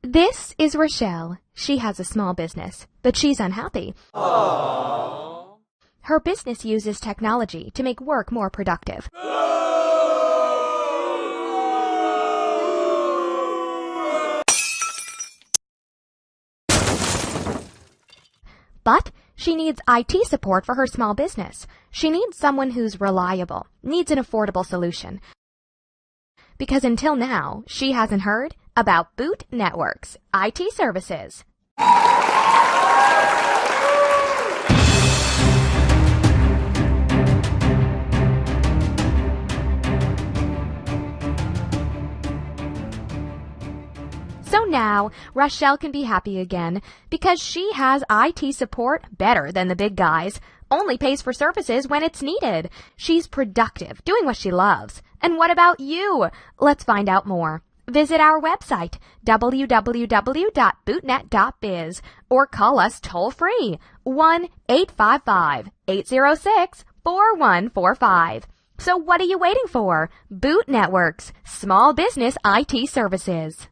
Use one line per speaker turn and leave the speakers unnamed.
This is Rochelle. She has a small business, but she's unhappy.
Aww.
Her business uses technology to make work more productive. But she needs IT support for her small business. She needs someone who's reliable, needs an affordable solution. Because until now, she hasn't heard about Boot Network's IT services. So now, Rochelle can be happy again because she has IT support better than the big guys, only pays for services when it's needed. She's productive, doing what she loves. And what about you? Let's find out more. Visit our website, www.bootnet.biz, or call us toll-free, 1-855-806-4145. So what are you waiting for? Boot Network's Small Business IT Services.